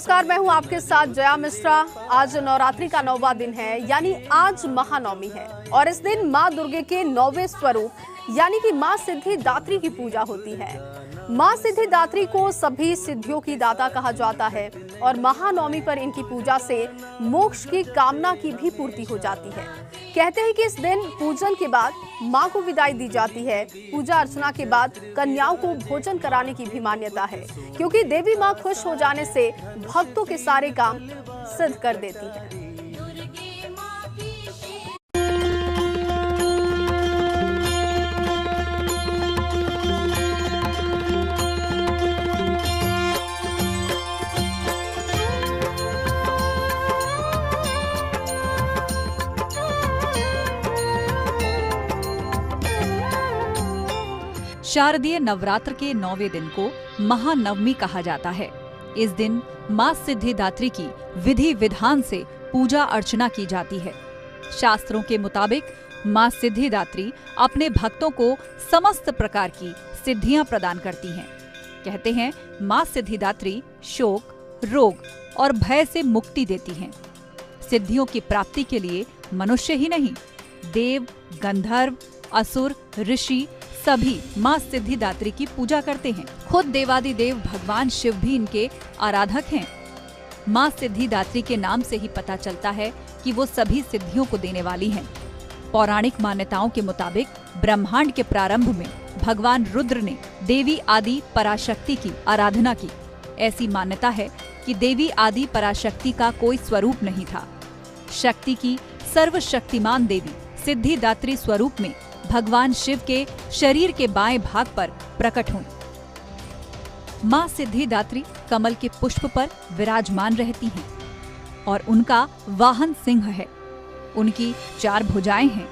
नमस्कार, मैं हूं आपके साथ जया मिश्रा। आज नवरात्रि का 9वां दिन है, यानी आज महानवमी है और इस दिन मां दुर्गे के 9वें स्वरूप यानी कि मां सिद्धिदात्री की पूजा होती है। मां सिद्धिदात्री को सभी सिद्धियों की दाता कहा जाता है और महानवमी पर इनकी पूजा से मोक्ष की कामना की भी पूर्ति हो जाती है। कहते हैं कि इस दिन पूजन के बाद मां को विदाई दी जाती है। पूजा अर्चना के बाद कन्याओं को भोजन कराने की भी मान्यता है, क्योंकि देवी मां खुश हो जाने से भक्तों के सारे काम सिद्ध कर देती है। शारदीय नवरात्र के 9वें दिन को महानवमी कहा जाता है। इस दिन मां सिद्धिदात्री की विधि विधान से पूजा अर्चना की जाती है। शास्त्रों के मुताबिक मां सिद्धिदात्री अपने भक्तों को समस्त प्रकार की सिद्धियां प्रदान करती हैं। कहते हैं मां सिद्धिदात्री शोक, रोग और भय से मुक्ति देती हैं। सिद्धियों की प्राप्ति के लिए मनुष्य ही नहीं, देव, गंधर्व, असुर, ऋषि सभी मां सिद्धिदात्री की पूजा करते हैं। खुद देवादिदेव भगवान शिव भी इनके आराधक हैं। मां सिद्धिदात्री के नाम से ही पता चलता है कि वो सभी सिद्धियों को देने वाली हैं। पौराणिक मान्यताओं के मुताबिक ब्रह्मांड के प्रारंभ में भगवान रुद्र ने देवी आदि पराशक्ति की आराधना की। ऐसी मान्यता है कि देवी आदि पराशक्ति का कोई स्वरूप नहीं था। शक्ति की सर्वशक्तिमान देवी सिद्धिदात्री स्वरूप में भगवान शिव के शरीर के बाएं भाग पर प्रकट हुई। मां सिद्धिदात्री कमल के पुष्प पर विराजमान रहती हैं और उनका वाहन सिंह है। उनकी 4 भुजाएं हैं।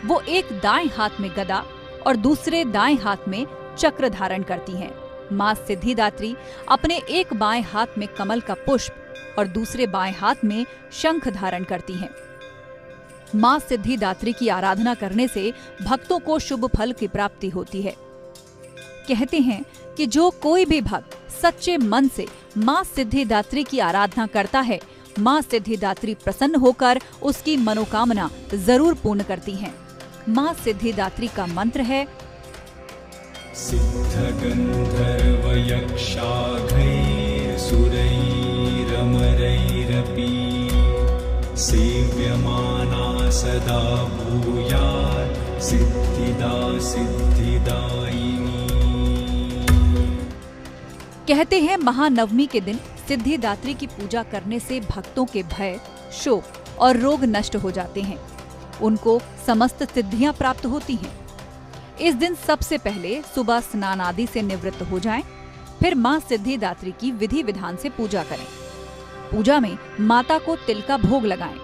वो एक दाएं हाथ में गदा और दूसरे दाएं हाथ में चक्र धारण करती हैं। मां सिद्धिदात्री अपने एक बाएं हाथ में कमल का पुष्प और दूसरे बाएं हाथ में शंख धारण करती हैं। मां सिद्धिदात्री की आराधना करने से भक्तों को शुभ फल की प्राप्ति होती है। कहते हैं कि जो कोई भी भक्त सच्चे मन से मां सिद्धिदात्री की आराधना करता है, मां सिद्धिदात्री प्रसन्न होकर उसकी मनोकामना जरूर पूर्ण करती हैं। मां सिद्धिदात्री का मंत्र है सिद्ध गंधर्व यक्षाघैः सुरैरमरैरपि सेव्यमाना सदा भूयात् सिद्धिदा सिद्धिदायिनी। कहते हैं महानवमी के दिन सिद्धिदात्री की पूजा करने से भक्तों के भय, शोक और रोग नष्ट हो जाते हैं। उनको समस्त सिद्धियां प्राप्त होती हैं। इस दिन सबसे पहले सुबह स्नान आदि से निवृत्त हो जाएं, फिर मां सिद्धिदात्री की विधि विधान से पूजा करें। पूजा में माता को तिल का भोग लगाएं।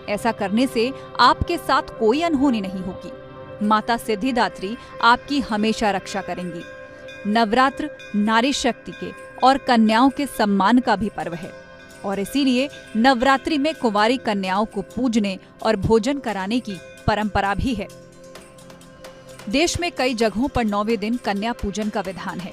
ऐसा करने से आपके साथ कोई अनहोनी नहीं होगी। माता सिद्धिदात्री आपकी हमेशा रक्षा करेंगी। नवरात्र नारी शक्ति के और कन्याओं के सम्मान का भी पर्व है और इसीलिए नवरात्रि में कुंवारी कन्याओं को पूजने और भोजन कराने की परंपरा भी है। देश में कई जगहों पर 9वें दिन कन्या पूजन का विधान है।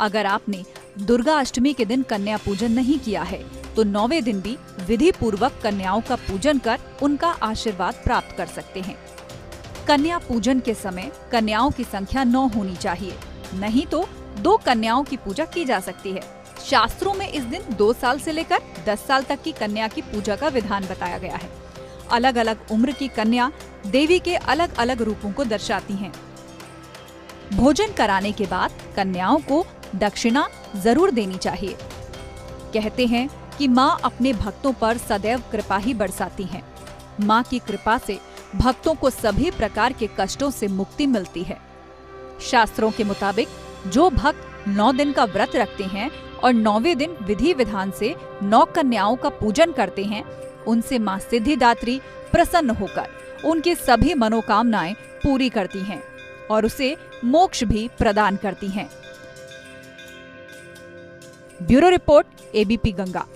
अगर आपने दुर्गा अष्टमी के दिन कन्या पूजन नहीं किया है तो 9वें दिन भी विधि पूर्वक कन्याओं का पूजन कर उनका आशीर्वाद प्राप्त कर सकते हैं। कन्या पूजन के समय कन्याओं की संख्या 9 होनी चाहिए, नहीं तो 2 कन्याओं की पूजा की जा सकती है। शास्त्रों में इस दिन 2 साल से लेकर 10 साल तक की कन्या की पूजा का विधान बताया गया है। अलग अलग उम्र की कन्या देवी के अलग अलग रूपों को दर्शाती हैं। भोजन कराने के बाद कन्याओं को दक्षिणा जरूर देनी चाहिए। कहते हैं कि मां अपने भक्तों पर सदैव कृपा ही बरसाती हैं। मां की कृपा से भक्तों को सभी प्रकार के कष्टों से मुक्ति मिलती है। शास्त्रों के मुताबिक जो भक्त 9 दिन का व्रत रखते हैं और 9वें दिन विधि विधान से 9 कन्याओं का पूजन करते हैं, उनसे मां सिद्धिदात्री प्रसन्न होकर उनकी सभी मनोकामनाएं पूरी करती हैं और उसे मोक्ष भी प्रदान करती हैं। Bureau report, ABP Ganga.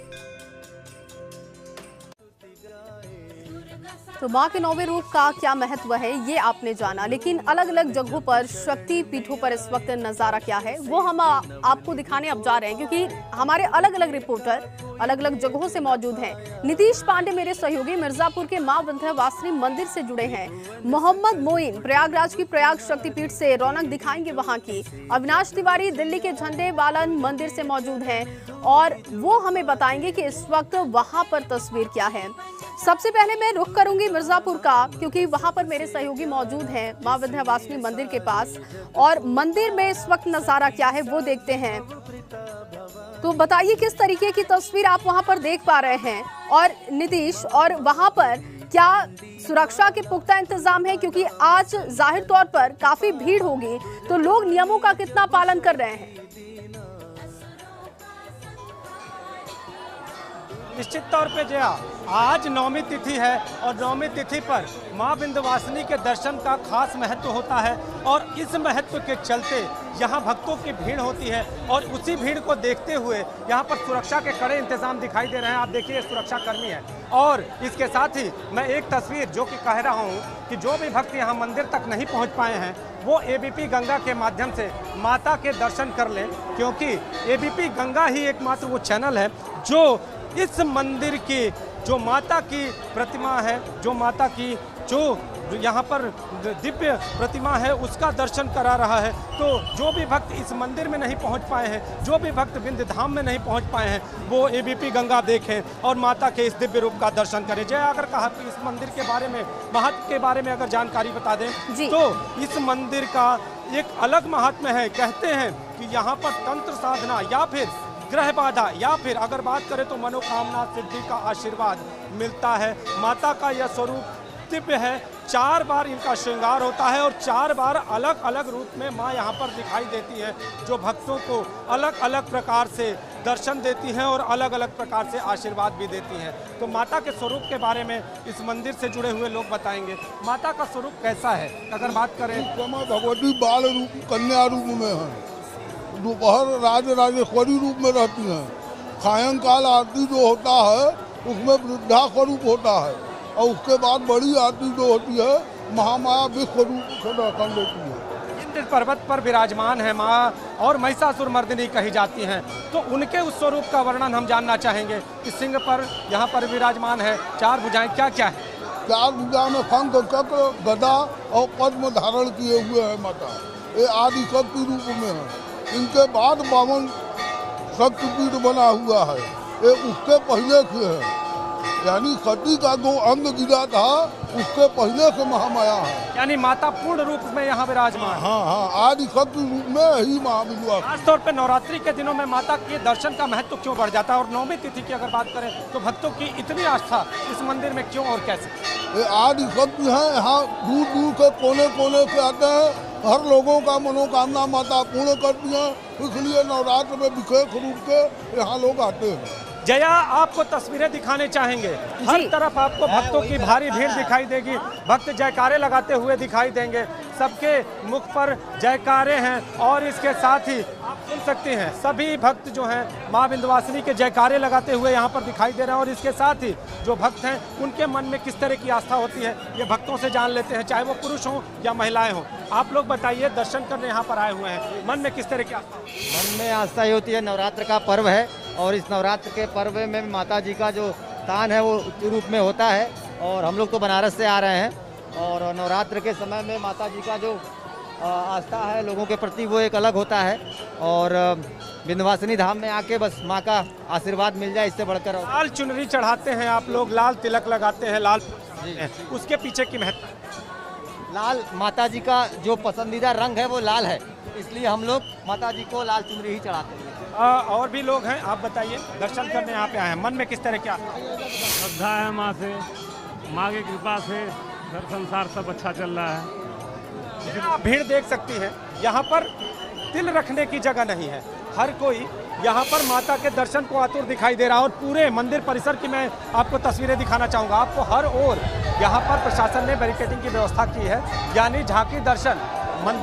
तो मां के 9वें रूप का क्या महत्व है ये आपने जाना, लेकिन अलग अलग जगहों पर शक्ति पीठों पर इस वक्त नजारा क्या है वो हम आपको दिखाने अब जा रहे हैं, क्योंकि हमारे अलग अलग रिपोर्टर अलग अलग जगहों से मौजूद हैं। नीतीश पांडे मेरे सहयोगी मिर्जापुर के मां विंध्यवासिनी मंदिर से जुड़े हैं। मोहम्मद मोइन प्रयागराज की प्रयाग शक्तिपीठ से रौनक दिखाएंगे वहां की। अविनाश तिवारी दिल्ली के झंडे बालन मंदिर से मौजूद हैं और वो हमें बताएंगे कि इस वक्त वहां पर तस्वीर क्या है। सबसे पहले मैं रुख करूंगी मिर्जापुर का, क्योंकि वहां पर मेरे सहयोगी मौजूद हैं मां विंध्यवासिनी मंदिर के पास, और मंदिर में इस वक्त नजारा क्या है वो देखते हैं। तो बताइए किस तरीके की तस्वीर आप वहां पर देख पा रहे हैं। और नीतीश, और वहां पर क्या सुरक्षा के पुख्ता इंतजाम है, क्योंकि आज जाहिर तौर पर काफी भीड़ होगी, तो लोग नियमों का कितना पालन कर रहे हैं? निश्चित तौर पे जया, आज नौमी तिथि है और नौमी तिथि पर मां विंध्यवासिनी के दर्शन का खास महत्व होता है और इस महत्व के चलते यहां भक्तों की भीड़ होती है और उसी भीड़ को देखते हुए यहां पर सुरक्षा के कड़े इंतजाम दिखाई दे रहे हैं। आप देखिए सुरक्षा कर्मी है और इसके साथ ही मैं एक तस्वीर जो कि कह रहा हूं कि जो भी भक्त यहां मंदिर तक नहीं पहुंच पाए हैं वो एबीपी गंगा के माध्यम से माता के दर्शन कर लें, क्योंकि एबीपी गंगा ही एकमात्र वो चैनल है जो इस मंदिर की जो माता की प्रतिमा है, जो माता की जो यहाँ पर दिव्य प्रतिमा है उसका दर्शन करा रहा है। तो जो भी भक्त इस मंदिर में नहीं पहुँच पाए हैं, जो भी भक्त विंध्य धाम में नहीं पहुँच पाए हैं, वो एबीपी गंगा देखें और माता के इस दिव्य रूप का दर्शन करें। जय, अगर कहा कि इस मंदिर के बारे में, महत्व के बारे में अगर जानकारी बता दें तो इस मंदिर का एक अलग महात्म्य है। कहते हैं कि यहाँ पर तंत्र साधना या फिर ग्रह बाधा या फिर अगर बात करें तो मनोकामना सिद्धि का आशीर्वाद मिलता है। माता का यह स्वरूप दिव्य है। 4 बार इनका श्रृंगार होता है और 4 बार अलग अलग रूप में माँ यहाँ पर दिखाई देती है, जो भक्तों को अलग अलग प्रकार से दर्शन देती हैं और अलग अलग प्रकार से आशीर्वाद भी देती हैं। तो माता के स्वरूप के बारे में इस मंदिर से जुड़े हुए लोग बताएंगे। माता का स्वरूप कैसा है अगर बात करें? भगवती बाल रूप कन्या रूप में है, दोपहर राजेश्वरी रूप में रहती हैं। सायंकाल आरती जो होता है उसमें वृद्धा स्वरूप होता है और उसके बाद बड़ी आरती जो होती है महामाया विश्व रूप से दर्शन देती है। इंद्र पर्वत पर विराजमान है माँ और महिषासुर मर्दिनी कही जाती हैं, तो उनके उस स्वरूप का वर्णन हम जानना चाहेंगे कि सिंह पर यहाँ पर विराजमान है, 4 भुजाएं क्या क्या है? 4 भुजा में शंख चक्र गदा और पद्म धारण किए हुए है माता। ये आदि शक्ति रूप में है। इनके बाद 52 शक्तिपीठ बना हुआ है, ये उसके पहले से है, यानी सती का जो अंग गिरा था उसके पहले से महामाया है। यानी माता पूर्ण रूप में यहाँ विराजमान। हाँ, आदि शक्ति रूप में ही महाविद्वास। खासतौर पर नवरात्रि के दिनों में माता के दर्शन का महत्व क्यों बढ़ जाता है और नौमी तिथि की अगर बात करें तो भक्तों की इतनी आस्था इस मंदिर में क्यों और कैसे? ये आदि शक्ति है, यहाँ दूर दूर के कोने कोने से आते हैं, हर लोगों का मनोकामना माता पूर्ण करती है, इसलिए नवरात्र में विशेष रूप से यहाँ लोग आते हैं। जया, आपको तस्वीरें दिखाने चाहेंगे, हर तरफ आपको भक्तों की भारी भीड़ दिखाई देगी, भक्त जयकारे लगाते हुए दिखाई देंगे, सबके मुख पर जयकारे हैं और इसके साथ ही आप सुन सकते हैं सभी भक्त जो हैं माँ विंध्यवासिनी के जयकारे लगाते हुए यहाँ पर दिखाई दे रहे हैं और इसके साथ ही जो भक्त हैं उनके मन में किस तरह की आस्था होती है ये भक्तों से जान लेते हैं, चाहे वो पुरुष हों या महिलाएं हों। आप लोग बताइए, दर्शन करने यहाँ पर आए हुए हैं, मन में किस तरह की आस्था? मन में आस्था ही होती है, नवरात्र का पर्व है और इस नवरात्र के पर्व में माता जी का जो स्थान है वो उच्च रूप में होता है और हम लोग तो बनारस से आ रहे हैं और नवरात्र के समय में माता जी का जो आस्था है लोगों के प्रति वो एक अलग होता है और विंध्यवासिनी धाम में आके बस माँ का आशीर्वाद मिल जाए, इससे बढ़कर। लाल चुनरी चढ़ाते हैं आप लोग, लाल तिलक लगाते हैं, लाल उसके पीछे की महत्व? लाल माता जी का जो पसंदीदा रंग है वो लाल है, इसलिए हम लोग माता जी को लाल चुनरी ही चढ़ाते हैं। और भी लोग हैं, आप बताइए, दर्शन करने यहाँ पे आए हैं, मन में किस तरह क्या श्रद्धा है माँ से, माँ की कृपा से घर संसार सब अच्छा चल रहा है। आप भीड़ देख सकती हैं, यहाँ पर तिल रखने की जगह नहीं है, हर कोई यहाँ पर माता के दर्शन को आतुर दिखाई दे रहा है और पूरे मंदिर परिसर की मैं आपको तस्वीरें दिखाना चाहूँगा। आपको हर ओर यहाँ पर प्रशासन ने बैरिकेडिंग की व्यवस्था की है, यानी झांकी दर्शन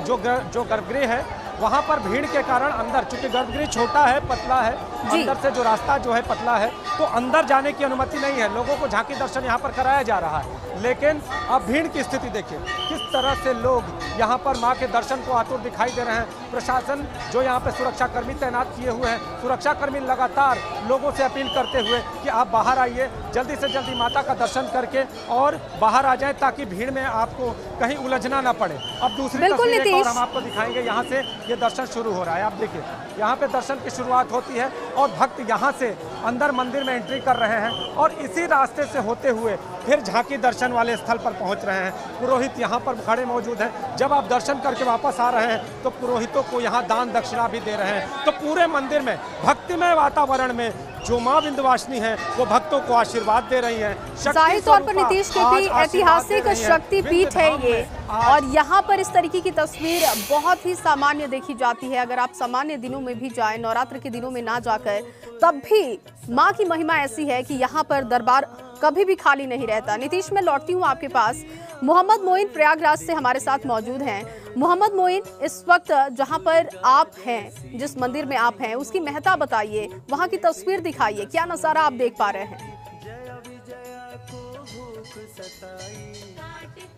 जो गर्भगृह है वहाँ पर भीड़ के कारण अंदर, चूंकि गर्भगृह छोटा है, पतला है, अंदर से जो रास्ता जो है पतला है, तो अंदर जाने की अनुमति नहीं है। लोगों को झांकी दर्शन यहाँ पर कराया जा रहा है, लेकिन अब भीड़ की स्थिति देखिए, किस तरह से लोग यहाँ पर माँ के दर्शन को आतुर दिखाई दे रहे हैं। प्रशासन जो यहाँ पे सुरक्षाकर्मी तैनात किए हुए हैं, सुरक्षाकर्मी लगातार लोगों से अपील करते हुए कि आप बाहर आइए, जल्दी से जल्दी माता का दर्शन करके और बाहर आ जाएं, ताकि भीड़ में आपको कहीं उलझना ना पड़े। अब दूसरी तस्वीर एक और हम आपको दिखाएंगे। यहाँ से ये दर्शन शुरू हो रहा है, आप देखिए यहाँ पे दर्शन की शुरुआत होती है और भक्त यहाँ से अंदर मंदिर में एंट्री कर रहे हैं और इसी रास्ते से होते हुए फिर झांकी दर्शन वाले स्थल पर पहुँच रहे हैं। पुरोहित यहाँ पर खड़े मौजूद हैं। जब आप दर्शन करके वापस आ रहे हैं तो पुरोहितों को यहाँ दान दक्षिणा भी दे रहे हैं। तो पूरे मंदिर में भक्तिमय वातावरण में जो माँ विंध्यवासिनी है वो भक्तों को आशीर्वाद दे रही है। जाहिर तौर पर नीतीश, क्योंकि ऐतिहासिक शक्तिपीठ है ये, और यहाँ पर इस तरीके की तस्वीर बहुत ही सामान्य देखी जाती है। अगर आप सामान्य दिनों में भी जाएं, नवरात्र के दिनों में ना जाकर, तब भी माँ की महिमा ऐसी है कि यहाँ पर दरबार कभी भी खाली नहीं रहता। नीतीश, मैं लौटती हूँ आपके पास। मोहम्मद मोइन प्रयागराज से हमारे साथ मौजूद हैं। मोहम्मद मोइन, इस वक्त जहाँ पर आप हैं, जिस मंदिर में आप हैं, उसकी महत्ता बताइए, वहाँ की तस्वीर दिखाइए, क्या नज़ारा आप देख पा रहे हैं?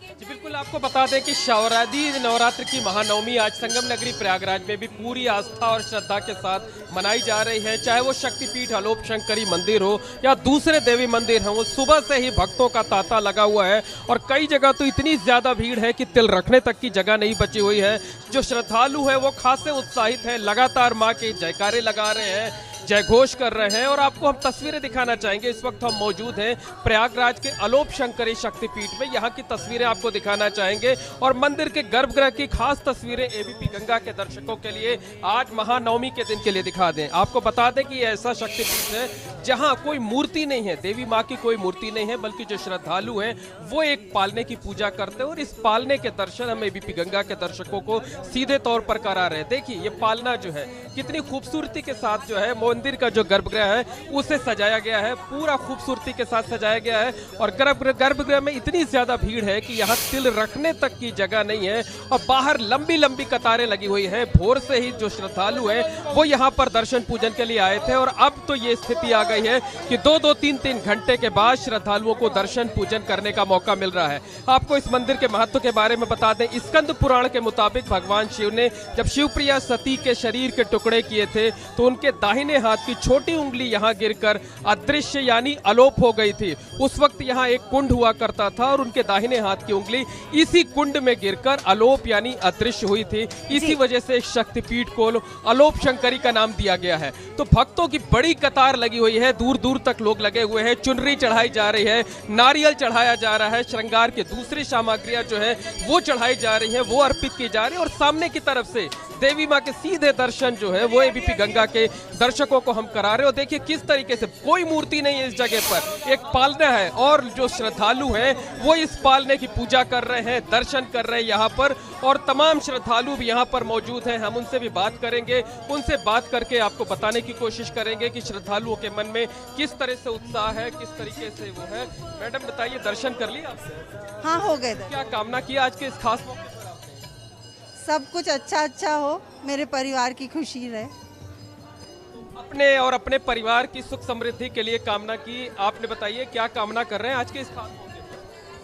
जी बिल्कुल, आपको बता दें कि शारदीय नवरात्र की महानवमी आज संगम नगरी प्रयागराज में भी पूरी आस्था और श्रद्धा के साथ मनाई जा रही है। चाहे वो शक्तिपीठ अलोप शंकरी मंदिर हो या दूसरे देवी मंदिर हैं, वो सुबह से ही भक्तों का तांता लगा हुआ है और कई जगह तो इतनी ज्यादा भीड़ है कि तिल रखने तक की जगह नहीं बची हुई है। जो श्रद्धालु है वो खासे उत्साहित है, लगातार माँ के जयकारे लगा रहे हैं, जय घोष कर रहे हैं। और आपको हम तस्वीरें दिखाना चाहेंगे। इस वक्त हम मौजूद हैं प्रयागराज के अलोप शंकरी शक्तिपीठ में। यहाँ की तस्वीरें आपको दिखाना चाहेंगे और मंदिर के गर्भगृह की खास तस्वीरें एबीपी गंगा के दर्शकों के लिए आज महानवमी के दिन के लिए दिखा दें। आपको बता दें कि ऐसा शक्तिपीठ है जहाँ कोई मूर्ति नहीं है, देवी माँ की कोई मूर्ति नहीं है, बल्कि जो श्रद्धालु हैं वो एक पालने की पूजा करते हैं और इस पालने के दर्शन हम एबीपी गंगा के दर्शकों को सीधे तौर पर करा रहे हैं। देखिए ये पालना जो है कितनी खूबसूरती के साथ जो है मंदिर का जो गर्भगृह है उसे सजाया गया है, पूरा खूबसूरती के साथ सजाया गया है। और गर्भगृह में इतनी ज्यादा भीड़ है कि यहाँ तिल रखने तक की जगह नहीं है और बाहर लंबी लंबी कतारें लगी हुई है। भोर से ही जो श्रद्धालु है वो यहाँ पर दर्शन पूजन के लिए आए थे और अब तो ये स्थिति आ गई है कि 2-2, 3-3 घंटे के बाद श्रद्धालुओं को दर्शन पूजन करने का मौका मिल रहा है। आपको इस मंदिर के महत्व के बारे में बता दें। स्कंद पुराण के मुताबिक भगवान शिव ने जब शिवप्रिया सती के शरीर के टुकड़े किए थे तो उनके दाहिने हाथ की छोटी उंगली यहाँ गिरकर अदृश्य यानी अलोप हो गई थी। उस वक्त यहाँ एक कुंड हुआ करता था और उनके दाहिने हाथ की उंगली इसी कुंड में गिरकर अलोप यानी अदृश्य हुई थी। इसी वजह से शक्तिपीठ को अलोप शंकरी का नाम दिया गया है। तो भक्तों की बड़ी कतार लगी हुई है, दूर दूर तक लोग लगे हुए हैं, चुनरी चढ़ाई जा रही है, नारियल चढ़ाया जा रहा है, श्रृंगार की दूसरी सामग्रियां जो है वो चढ़ाई जा रही है, वो अर्पित की जा रही है। और सामने की तरफ से देवी माँ के सीधे दर्शन जो है वो एबीपी गंगा के दर्शकों को हम करा रहे हो। देखिए किस तरीके से कोई मूर्ति नहीं है इस जगह पर, एक पालना है और जो श्रद्धालु हैं वो इस पालने की पूजा कर रहे हैं, दर्शन कर रहे हैं यहाँ पर। और तमाम श्रद्धालु भी यहाँ पर मौजूद हैं, हम उनसे भी बात करेंगे, उनसे बात करके आपको बताने की कोशिश करेंगे कि श्रद्धालुओं के मन में किस तरह से उत्साह है, किस तरीके से वो है। मैडम बताइए, दर्शन कर लिया आपने? हाँ, हो गए। क्या कामना की आज के इस खास मौके पर? सब कुछ अच्छा हो, मेरे परिवार की खुशी रहे। अपने और अपने परिवार की सुख समृद्धि के लिए कामना की। आपने बताइए क्या कामना कर रहे हैं आज के इस खास मौके पर?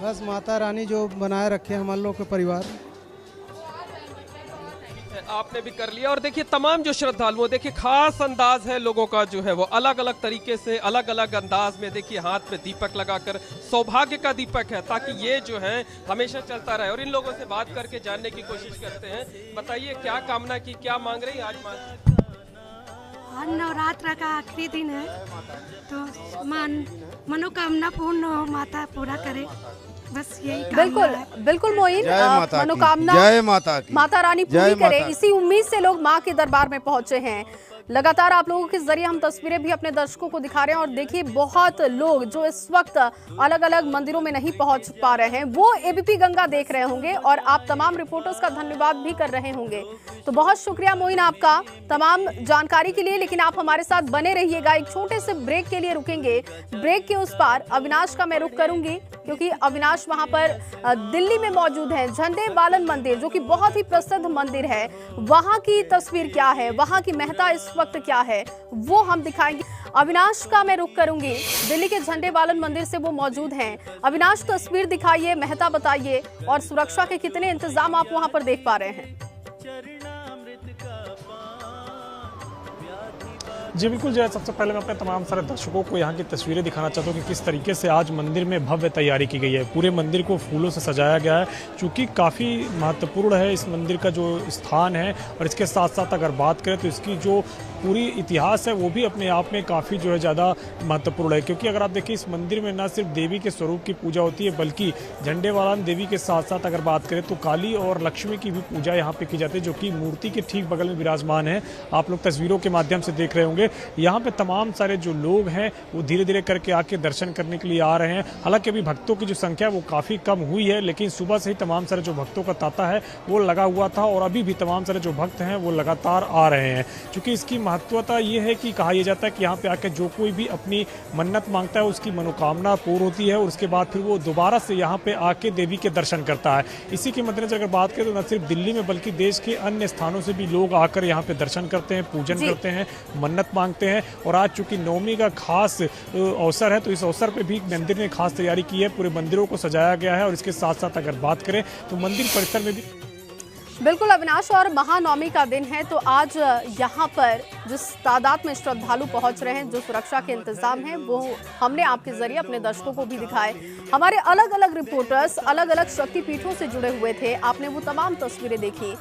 बस माता रानी जो बनाए रखे हम लोग के परिवार। आपने भी कर लिया। और देखिए तमाम जो श्रद्धालु, देखिए खास अंदाज है लोगों का जो है वो अलग अलग तरीके से अलग अलग अंदाज में। देखिए हाथ में दीपक लगाकर, सौभाग्य का दीपक है ताकि ये जो है हमेशा चलता रहे। और इन लोगों से बात करके जानने की कोशिश करते हैं। बताइए क्या कामना की, क्या मांग रही आज माँ? आज नवरात्र का आखिरी दिन है तो मनोकामना पूर्ण हो, माता पूरा करे, बस यही बिल्कुल बिल्कुल मोइन, मनोकामना जय माता की, माता रानी पूरी करे, इसी उम्मीद से लोग माँ के दरबार में पहुंचे हैं। लगातार आप लोगों के जरिए हम तस्वीरें भी अपने दर्शकों को दिखा रहे हैं और देखिए बहुत लोग जो इस वक्त अलग अलग मंदिरों में नहीं पहुंच पा रहे हैं वो एबीपी गंगा देख रहे होंगे और आप तमाम रिपोर्टर्स का धन्यवाद भी कर रहे होंगे। तो बहुत शुक्रिया मोइन आपका तमाम जानकारी के लिए, लेकिन आप हमारे साथ बने रहिएगा। एक छोटे से ब्रेक के लिए रुकेंगे। ब्रेक के उस पार अविनाश का मैं रुख करूंगी क्योंकि अविनाश वहां पर दिल्ली में मौजूद है। झंडे बालन मंदिर जो कि बहुत ही प्रसिद्ध मंदिर है, वहां की तस्वीर क्या है, वहां की महत्ता इस वक्त क्या है, वो हम दिखाएंगे। अविनाश का मैं रुख करूंगी, दिल्ली के झंडे बालन मंदिर से वो मौजूद हैं। अविनाश तस्वीर दिखाइए, महत्ता बताइए और सुरक्षा के कितने इंतजाम आप वहां पर देख पा रहे हैं। जी बिल्कुल जय, सबसे पहले मैं अपने तमाम सारे दर्शकों को यहाँ की तस्वीरें दिखाना चाहता हूँ कि किस तरीके से आज मंदिर में भव्य तैयारी की गई है। पूरे मंदिर को फूलों से सजाया गया है, चूँकि काफ़ी महत्वपूर्ण है इस मंदिर का जो स्थान है। और इसके साथ साथ अगर बात करें तो इसकी जो पूरी इतिहास है वो भी अपने आप में काफ़ी जो है ज़्यादा महत्वपूर्ण है, क्योंकि अगर आप देखिए इस मंदिर में न सिर्फ देवी के स्वरूप की पूजा होती है बल्कि झंडे बालन देवी के साथ साथ अगर बात करें तो काली और लक्ष्मी की भी पूजा यहाँ पे की जाती है, जो कि मूर्ति के ठीक बगल में विराजमान है। आप लोग तस्वीरों के माध्यम से देख रहे होंगे। यहाँ पे तमाम सारे जो लोग हैं वो धीरे धीरे करके आके दर्शन करने के लिए आ रहे हैं। हालांकि अभी भक्तों की जो संख्या है वो काफ़ी कम हुई है, लेकिन सुबह से ही तमाम सारे जो भक्तों का तांता है वो लगा हुआ था और अभी भी तमाम सारे जो भक्त हैं वो लगातार आ रहे हैं। क्योंकि इसकी महत्वता ये है कि कहा यह जाता है कि यहाँ पे आके जो कोई भी अपनी मन्नत मांगता है उसकी मनोकामना पूर्ण होती है और उसके बाद फिर वो दोबारा से यहाँ पे आके देवी के दर्शन करता है। इसी के मद्देनजर अगर बात करें तो न सिर्फ दिल्ली में बल्कि देश के अन्य स्थानों से भी लोग आकर यहाँ पे दर्शन करते हैं, पूजन करते हैं, मन्नत मांगते हैं। और आज चूंकि नवमी का खास अवसर है तो इस अवसर पे भी मंदिर ने खास तैयारी की है, पूरे मंदिरों को सजाया गया है। और इसके साथ साथ अगर बात करें तो मंदिर परिसर में भी बिल्कुल अविनाश, और महानवमी का दिन है तो आज यहाँ पर जिस तादाद में श्रद्धालु पहुंच रहे हैं, जो सुरक्षा के इंतजाम हैं वो हमने आपके जरिए अपने दर्शकों को भी दिखाए। हमारे अलग अलग रिपोर्टर्स अलग अलग शक्तिपीठों से जुड़े हुए थे, आपने वो तमाम तस्वीरें देखी।